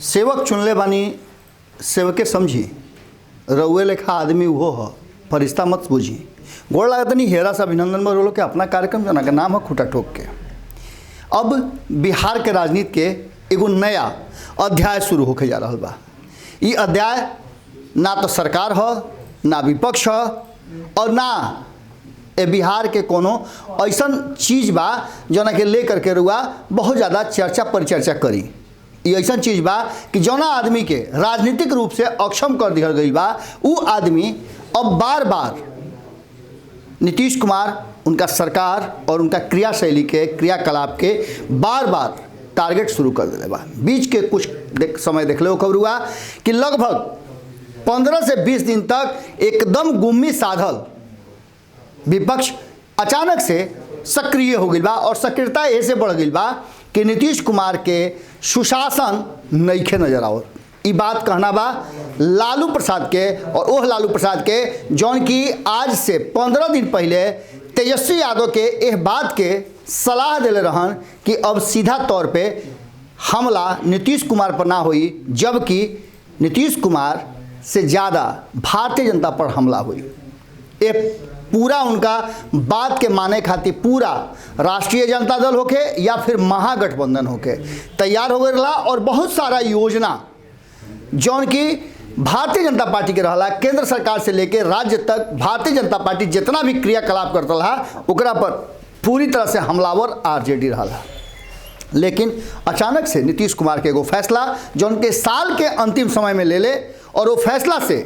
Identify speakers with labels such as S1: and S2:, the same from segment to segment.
S1: सेवक चुनले बानी, सेवके समझी, रउए लेखा आदमी वो ह, फरिश्ता मत बूझी। गोड़ लागत नहीं हेरा से अभिनंदन में रोलो के अपना कार्यक्रम जना के नाम है खूटा ठोक के। अब बिहार के राजनीति के एगो नया अध्याय शुरू होके जा रहा बा। ये अध्याय ना तो सरकार है, ना विपक्ष है, और ना ए बिहार के कोनो ऐसन चीज़ बा जना के लेकर के रुआ बहुत ज़्यादा चर्चा परिचर्चा करी। ये ऐसा चीज़ बा कि जौना आदमी के राजनीतिक रूप से अक्षम कर दिया गई बा, वो आदमी अब बार बार नीतीश कुमार, उनका सरकार और उनका क्रियाशैली के क्रियाकलाप के बार बार टारगेट शुरू कर दिले बा। बीच के कुछ समय देख लो खबर हुआ कि लगभग 15 से 20 दिन तक एकदम गुम्मी साधल विपक्ष अचानक से सक्रिय हो गई बा, और सक्रियता ऐसे बढ़ गई बा कि नीतीश कुमार के सुशासन नईखे नजर आओ। ये बात कहना बा लालू प्रसाद के, और ओह लालू प्रसाद के जौन की आज से 15 दिन पहले तेजस्वी यादव के एह बात के सलाह दिले रहन कि अब सीधा तौर पे हमला नीतीश कुमार पर ना हुई, जबकि नीतीश कुमार से ज़्यादा भारतीय जनता पर हमला हुई। ये पूरा उनका बात के माने खातिर पूरा राष्ट्रीय जनता दल होके या फिर महागठबंधन होके तैयार हो गए रहा, और बहुत सारा योजना जौन की भारतीय जनता पार्टी के रहला, केंद्र सरकार से लेकर राज्य तक भारतीय जनता पार्टी जितना भी क्रियाकलाप करता रहा ओकरा पर पूरी तरह से हमलावर आरजेडी रहा। लेकिन अचानक से नीतीश कुमार के एगो फैसला जौन के साल के अंतिम समय में ले ले, और वो फैसला से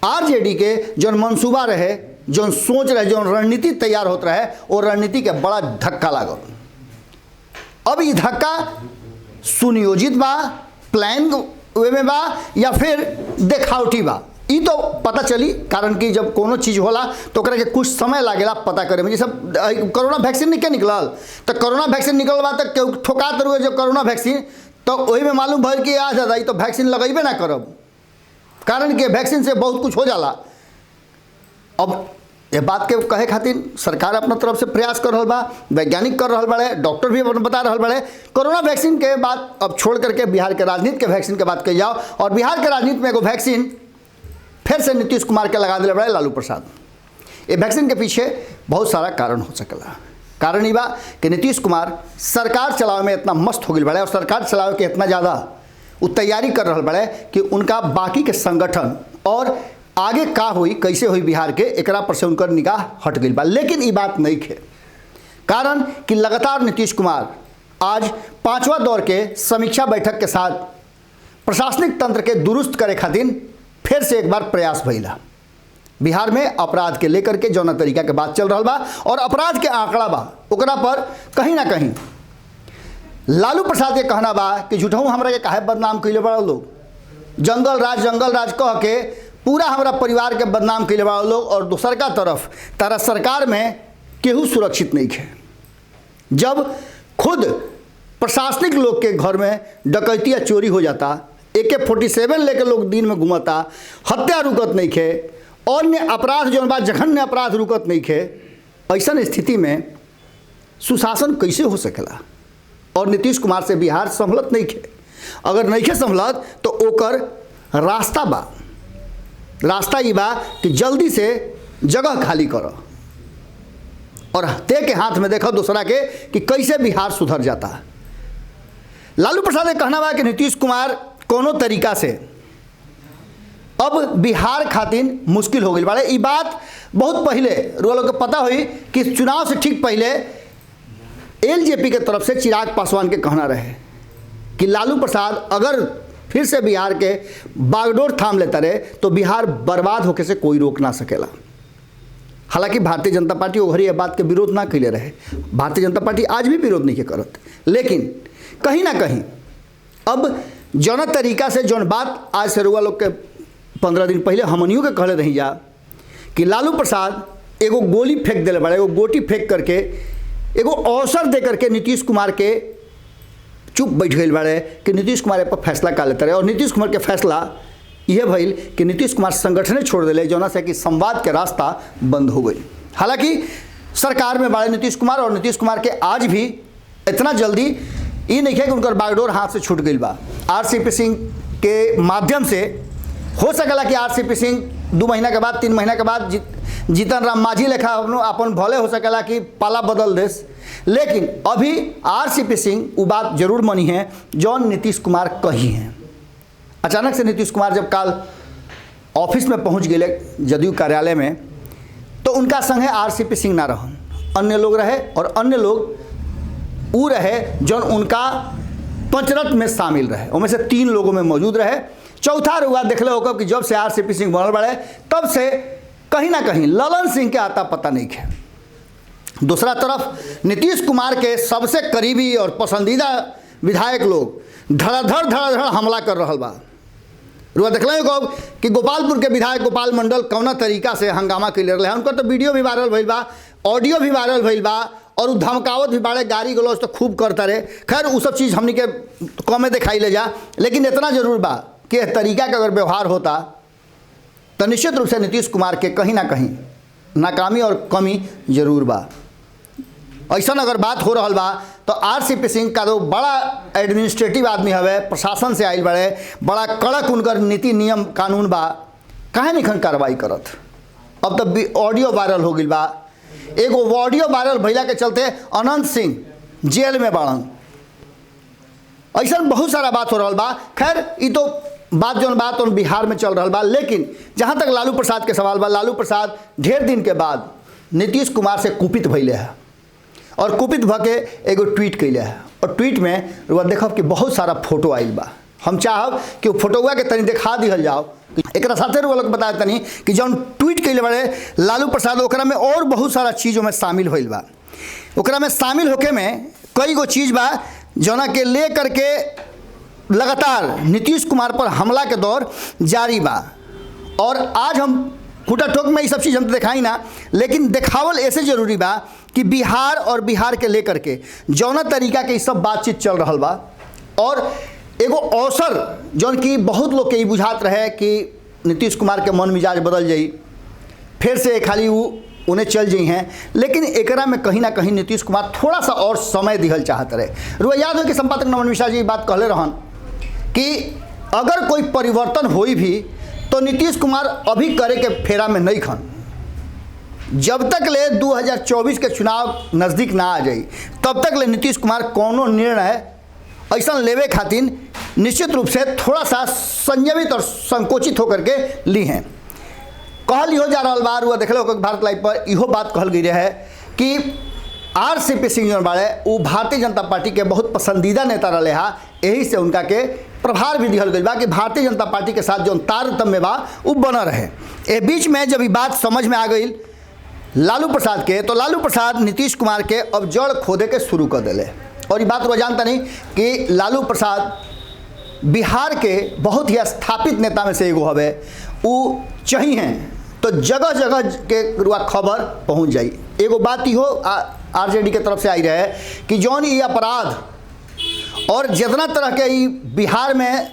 S1: आरजेडी के जौन मंसूबा रहे, जौन सोच रहे, जौन रणनीति तैयार होता रहे, वो रणनीति के बड़ा धक्का लागल। अब ये धक्का सुनियोजित बा, प्लान वे में बा, या फिर देखावटी बा, ये तो पता चली। कारण कि जब कोनो चीज़ होला तो ओकरा के कुछ समय लागेला पता करे में। जैसे कोरोना वैक्सीन नहीं क्या निकलल, तो कोरोना वैक्सीन निकल बा तो ठोका रुए जो कोरोना वैक्सीन, तो वही में मालूम भर कि आ जाता तो वैक्सीन लगेबे ना करब, कारण कि वैक्सीन से बहुत कुछ हो जाला। अब ये बात के कहे खातिर सरकार अपना तरफ से प्रयास कर रहा बा, वैज्ञानिक कर रहा बड़े, डॉक्टर भी बता रहा बड़े। कोरोना वैक्सीन के बाद अब छोड़ करके बिहार के राजनीति के वैक्सीन के बात कही जाओ, और बिहार के राजनीति में एगो वैक्सीन फिर से नीतीश कुमार के लगा दिले बड़े लालू प्रसाद। ये वैक्सीन के पीछे बहुत सारा कारण हो सकेला। कारण ये बा कि नीतीश कुमार सरकार चलावे में इतना मस्त हो गए बड़े, और सरकार चलावे के इतना ज़्यादा वो तैयारी कर रहा बड़े कि उनका बाकी के संगठन और आगे का हुई, कैसे हुई बिहार के, एकरा पर से उनकर निगाह हट गई बा। लेकिन ये बात नहीं है, कारण कि लगातार नीतीश कुमार आज 5वां दौर के समीक्षा बैठक के साथ प्रशासनिक तंत्र के दुरुस्त करे खातिर फिर से एक बार प्रयास भइला। बिहार में अपराध के लेकर के जौना तरीका के बात चल रहा बा, और अपराध के आंकड़ा बा ओकरा पर कहीं ना कहीं लालू प्रसाद के कहना बा कि झूठों हमरा के काहे बदनाम कैले बड़ा लोग, जंगल राज कह के पूरा हमारा परिवार के बदनाम कैले बड़ा लोग, और दूसर का तरफ तारा सरकार में केहू सुरक्षित नहीं है। जब खुद प्रशासनिक लोग के घर में डकैती या चोरी हो जाता, AK-47 लेकर लोग दिन में घूमता, हत्या रुकत नहीं खे, अन्य अपराध जो बा जघन्य अपराध रुकत नहीं खे, ऐसा स्थिति में सुशासन कैसे हो सकेला? और नीतीश कुमार से बिहार संभलत नहीं खे। अगर नहीं खे संभलत तो ओकर रास्ता बा, रास्ता ये बा कि जल्दी से जगह खाली करो, और ते के हाथ में देखो दूसरा के कि कैसे बिहार सुधर जाता। लालू प्रसाद ने कहना बा कि नीतीश कुमार कोनो तरीका से अब बिहार खातिर मुश्किल हो गई बाड़े। ये बात बहुत पहले लोग को पता हुई कि चुनाव से ठीक पहले LJP के तरफ से चिराग पासवान के कहना रहे कि लालू प्रसाद अगर फिर से बिहार के बागडोर थाम लेता रहे तो बिहार बर्बाद होके से कोई रोक ना सकेला। हालांकि भारतीय जनता पार्टी ओहरी ये बात के विरोध ना कैले रहे, भारतीय जनता पार्टी आज भी विरोध नहीं के करत, लेकिन कहीं ना कहीं अब जौन तरीका से जौन बात आज से रुआ लोग के 15 दिन पहले हमनियों के कहले रही जा कि लालू प्रसाद एगो गोली फेंक दिले बड़े, एगो गोटी फेंक करके एगो अवसर दे करके नीतीश कुमार के चुप बैठ गए बड़े कि नीतीश कुमार पर फैसला कर लेते रहे। और नीतीश कुमार के फैसला यह भइल कि नीतीश कुमार संगठने छोड़ दिले, जौना से कि संवाद के रास्ता बंद हो गई। हालांकि सरकार में बड़े नीतीश कुमार, और नीतीश कुमार के आज भी इतना जल्दी ये नहीं है कि उनका बागडोर हाथ से छूट गई बा। आरसीपी सिंह के माध्यम से हो सकेला कि आरसीपी सिंह 2 महीना के बाद 3 महीना के बाद जीतन राम मांझी लेखा अपन भले हो सकेला कि पाला बदल देस, लेकिन अभी आरसीपी सिंह वो बात जरूर मनी है जौन नीतीश कुमार कही हैं। अचानक से नीतीश कुमार जब काल ऑफिस में पहुंच गए जदयू कार्यालय में, तो उनका संग है आरसीपी सिंह ना रहन, अन्य लोग रहे, और अन्य लोग वो रहे जौन उनका पंचरथ में शामिल रहे, उनमें से 3 लोगों में मौजूद रहे। चौथा रुआ देख लो कि जब से आरसीपी सिंह बनल बड़े तब से कहीं ना कहीं ललन सिंह के आता पता नहीं है। दूसरा तरफ नीतीश कुमार के सबसे करीबी और पसंदीदा विधायक लोग धड़ाधड़ हमला कर रहा बा। रुआ देख लो कि गोपालपुर के विधायक गोपाल मंडल कौना तरीका से हंगामा कर रहे हैं, उनका तो वीडियो भी वायरल भइल बा, ऑडियो भी वायरल भइल बा, और धमकावत भी बाड़े, गाड़ी गलौज तो खूब करता रहे। खैर वो सब चीज़ हमनी के कमे दिखाई ले जा, लेकिन इतना जरूर बा कि तरीका का अगर व्यवहार होता तो निश्चित रूप से नीतीश कुमार के कहीं ना कहीं नाकामी और कमी जरूर बा। ऐसा अगर बात हो रहा बा तो आरसीपी सिंह का तो बड़ा एडमिनिस्ट्रेटिव आदमी हवे, प्रशासन से आयल बड़े, बड़ा कड़क उनकर नीति नियम कानून बा, काहे नहीं कार्रवाई करत। अब तो ऑडियो वायरल हो गई बा, एगो ऑडियो वायरल भैला के चलते अनंत सिंह जेल में बाड़न। ऐसा बहुत सारा बात हो रहा बा। खैर ये तो बात जो बात और बिहार में चल रहा बा, लेकिन जहाँ तक लालू प्रसाद के सवाल बा, लालू प्रसाद ढेर दिन के बाद नीतीश कुमार से कुपित भैले है, और कुपित भके एगो ट्वीट कैले है, और ट्वीट में रुआ देखब कि बहुत सारा फोटो आयल बा। हम चाहब कि फोटोआ के तनी दिखा दिहल जाओ। एक साथे रुआ लोग बता तनी कि जौन ट्वीट कैले बड़े लालू प्रसाद, ओकरा में और बहुत सारा चीज़ों में शामिल होइल बा। ओकरा में शामिल होके में कई गो चीज़ बा जौना के ले करके लगातार नीतीश कुमार पर हमला के दौर जारी बा। और आज हम खूटा ठोक में ये सब चीज़ हम तो दिखाई ना, लेकिन दिखावल ऐसे जरूरी बा कि बिहार और बिहार के लेकर के जौना तरीका के सब बातचीत चल रहा बा, और एगो अवसर जौन कि बहुत लोग के ये बुझात रहे कि नीतीश कुमार के मन मिजाज बदल जाई, फिर से खाली वो उन्हें चल जाई हैं, लेकिन एकरा में कहीं ना कहीं नीतीश कुमार थोड़ा सा और समय दिहल चाहत रहे। रुआ याद हो कि संपादक नमन मिश्रा जी बात कहले रहन कि अगर कोई परिवर्तन होई भी तो नीतीश कुमार अभी करे के फेरा में नहीं खन, जब तक ले 2024 के चुनाव नज़दीक ना आ जाई तब तक ले नीतीश कुमार कोनो निर्णय ऐसा लेवे खातिर निश्चित रूप से थोड़ा सा संयमित और संकोचित होकर के ली हैं। कहल हो जा रहा बार हुआ देख लो भारत लाइव पर इहो बात कहल गई है कि आरसीपी सिंह जो बाड़े वो भारतीय जनता पार्टी के बहुत पसंदीदा नेता रहे हा, यही से उनका के प्रभार भी दिहल गई बा कि भारतीय जनता पार्टी के साथ जो तारतम्य बा वो बना रहे। ए बीच में जब ये बात समझ में आ गई लालू प्रसाद के, तो लालू प्रसाद नीतीश कुमार के अब जड़ खोदे के शुरू कर दिले। और ये बात वो जानता नहीं कि लालू प्रसाद बिहार के बहुत ही स्थापित नेता में से एगो हवे, वो चाहिए तो जगह जगह के रुआ खबर पहुंच जाई। एगो बात ही हो आरजेडी के तरफ से आई रहे कि जौन ये अपराध और जितना तरह के ई बिहार में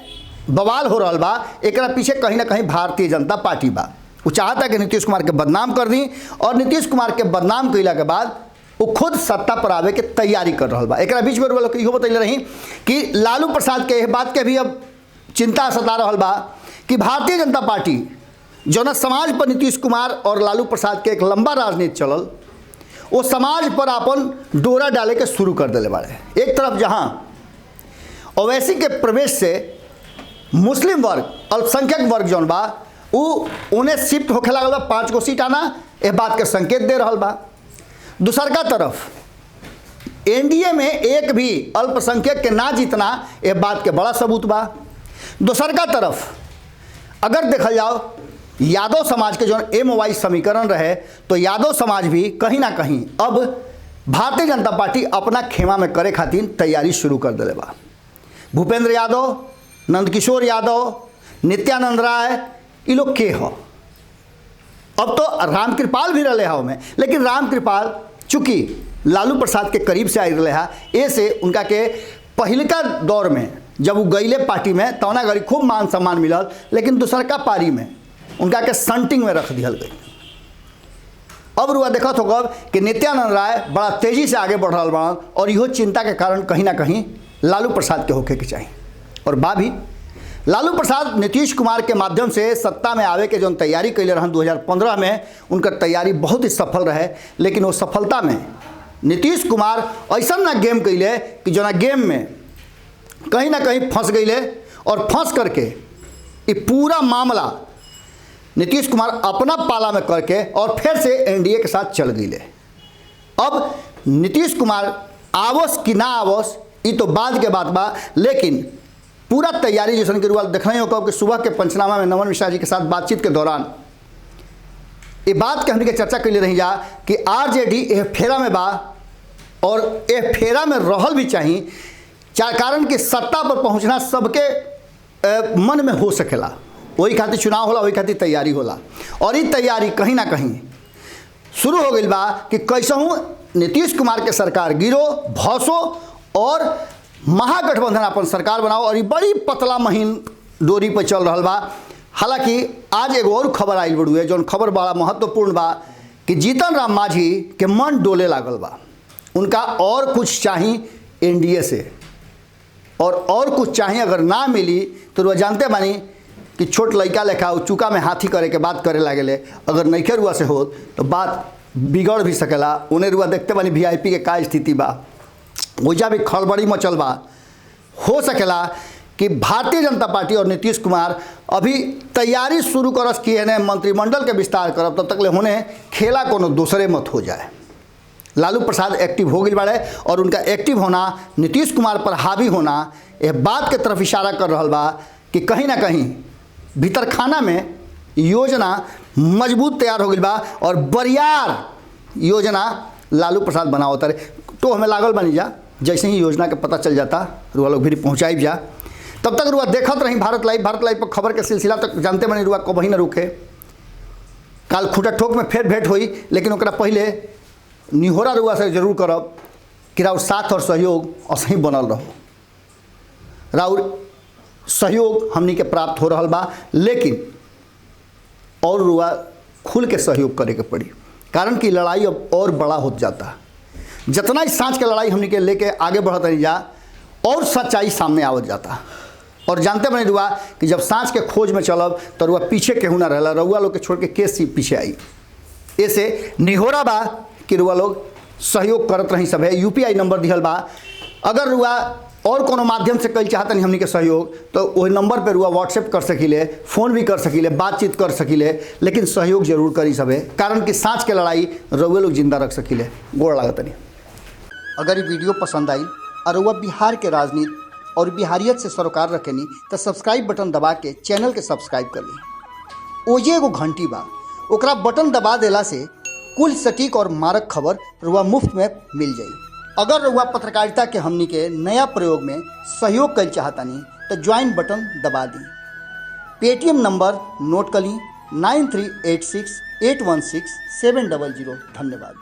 S1: बवाल हो रहा बा, एकरा पीछे कहीं ना कहीं भारतीय जनता पार्टी बा। वो चाहता कि नीतीश कुमार के बदनाम कर दी, और नीतीश कुमार के बदनाम कैला के बाद वो खुद सत्ता पर आवे के तैयारी कर रहा बा। एकरा बीच में लोग इहो बतैले रही कि लालू प्रसाद के बात के भी अब चिंता सता रहा बा कि भारतीय जनता पार्टी जौन समाज पर नीतीश कुमार और लालू प्रसाद के एक लंबा राजनीति चलल, वो समाज पर अपन डोरा डाले के शुरू कर दिले बाड़े। एक तरफ जहाँ ओवैसी के प्रवेश से मुस्लिम वर्ग, अल्पसंख्यक वर्ग जौन बा उन्हें शिफ्ट होखे लागल बा, 5 गो सीट आना यह बात के संकेत दे रहा बा। दूसरका तरफ एनडीए में एक भी अल्पसंख्यक के ना जीतना यह बात के बड़ा सबूत बा। दूसरका तरफ अगर देखल जाओ यादव समाज के जो MY समीकरण रहे, तो यादव समाज भी कहीं ना कहीं अब भारतीय जनता पार्टी अपना खेमा में करे खातिर तैयारी शुरू कर दिले बा। भूपेंद्र यादव, नंदकिशोर यादव, नित्यानंद राय, ये लोग के हो। अब तो रामकृपाल भी रहे हा में, लेकिन रामकृपाल चूँकि लालू प्रसाद के करीब से आई रहे हा, ऐसे उनका के पहिलका दौर में जब वो गईले पार्टी में तौना घड़ी खूब मान सम्मान मिलल, लेकिन दूसरका पारी में उनका के संटिंग में रख दिहल गई। अब रुआ देखत होगा कि नित्यानंद राय बड़ा तेजी से आगे बढ़ रहा बा, और इहो चिंता के कारण कहीं ना कहीं लालू प्रसाद के होके के चाहिए। और बा भी। लालू प्रसाद नीतीश कुमार के माध्यम से सत्ता में आवे के जो तैयारी कैले रहन 2015 में, उनकर तैयारी बहुत ही सफल रहे। लेकिन वो सफलता में नीतीश कुमार ऐसा ना गेम कैले कि जो ना गेम में कहीं ना कहीं फंस गईले, और फंस करके ये पूरा मामला नीतीश कुमार अपना पाला में करके और फिर से एनडीए के साथ चल गईले। अब नीतीश कुमार आवस कि ना आवस ये तो बाद के बात बा, लेकिन पूरा तैयारी जैसे कि रुआल देखना ही होगा कि सुबह के पंचनामा में नमन मिश्रा जी के साथ बातचीत के दौरान ये बात के हमने चर्चा कर ले रही जा कि आरजेडी ए फेरा में बा और ए फेरा में रहल भी चाहिए, कारण कि सत्ता पर पहुंचना सबके मन में हो सकेला, वही खातिर चुनाव होला, वही खातिर तैयारी होला। और ये तैयारी कहीं ना कहीं शुरू हो गई बा कि कैसहूँ नीतीश कुमार के सरकार गिरो भसो और महागठबंधन अपन सरकार बनाओ, और ये बड़ी पतला महीन डोरी पर चल रहा बा। हालांकि आज एगो और खबर आयल बड़ुए, जो खबर बड़ा महत्वपूर्ण बा कि जीतन राम मांझी के मन डोले लागल बा, उनका और कुछ चाहिए एनडीए से, और कुछ चाहिए अगर ना मिली तो वह जानते बानी कि छोट लड़का लेखा चूका में हाथी करे के बात करे लागेले, अगर नइखे रुआ से हो तो बात बिगड़ भी सकेला। उन्हें रुआ देखते बानी वीआईपी के का स्थिति बा, वजह भी खड़बड़ी मचल बा। हो सकेला कि भारतीय जनता पार्टी और नीतीश कुमार अभी तैयारी शुरू करस कि ने मंत्रिमंडल के विस्तार करब, तब तक ले होने खेला कोनो दूसरे मत हो जाए। लालू प्रसाद एक्टिव हो गई बाड़े और उनका एक्टिव होना, नीतीश कुमार पर हावी होना, यह बात के तरफ इशारा कर रहा बा कि कहीं ना कहीं भीतर खाना में योजना मजबूत तैयार हो गई बा और बरियार योजना लालू प्रसाद बनावत रहे। तो हमें लागल बनी जा, जैसे ही योजना के पता चल जाता रुआ लोग भी पहुँचाई जा, तब तक रुआ देखत रही भारत लाइव पर खबर के सिलसिला तक जानते बनी रुआ कभी ना रुके। काल खूटा ठोक में फिर भेंट हुई, लेकिन ओकरा पहले निहोरा रुआ से जरूर करब कि राउर साथ और सहयोग असही बनल रहो। राउर सहयोग हमनी के प्राप्त हो रहा बा, लेकिन और रुआ खुल के सहयोग करे के पड़ी, कारण कि लड़ाई अब और बड़ा होत जाता। जितना ही सांच के लड़ाई हमनी के लेके आगे बढ़त रही जा, और सच्चाई सामने आवत जाता। और जानते बनी रुआ कि जब सांच के खोज में चलब तो रुआ पीछे केहू ना रहला, रुआ लोग के छोड़ के केस पीछे आई। ऐसे निहोरा बा कि रुआ लोग सहयोग करत रही सब है। यूपीआई नंबर दिहल बा, अगर रुआ और कोनो माध्यम से कल चाहतनी हमनी के सहयोग तो वही नंबर पर रुआ व्हाट्सएप कर सकीले, फ़ोन भी कर सकीले, बातचीत कर सकीले, लेकिन सहयोग जरूर करी सब है, कारण कि सांच के लड़ाई रुआ लोग जिंदा रख सकीले। गोड़ लागतनी। अगर ये वीडियो पसंद आई और रुआ बिहार के राजनीति और बिहारियत से सरोकार रखेनी तो सब्सक्राइब बटन दबा के चैनल के सब्सक्राइब कर ली। ओजे एगो घंटी बा, ओकरा बटन दबा देला से कुल सटीक और मारक खबर रुआ मुफ्त में मिल जाई। अगर रुआ पत्रकारिता के हमनी के नया प्रयोग में सहयोग कर चाहतानी तो ज्वाइन बटन दबा दी। पेटीएम नंबर नोट कर ली 9386816700। धन्यवाद।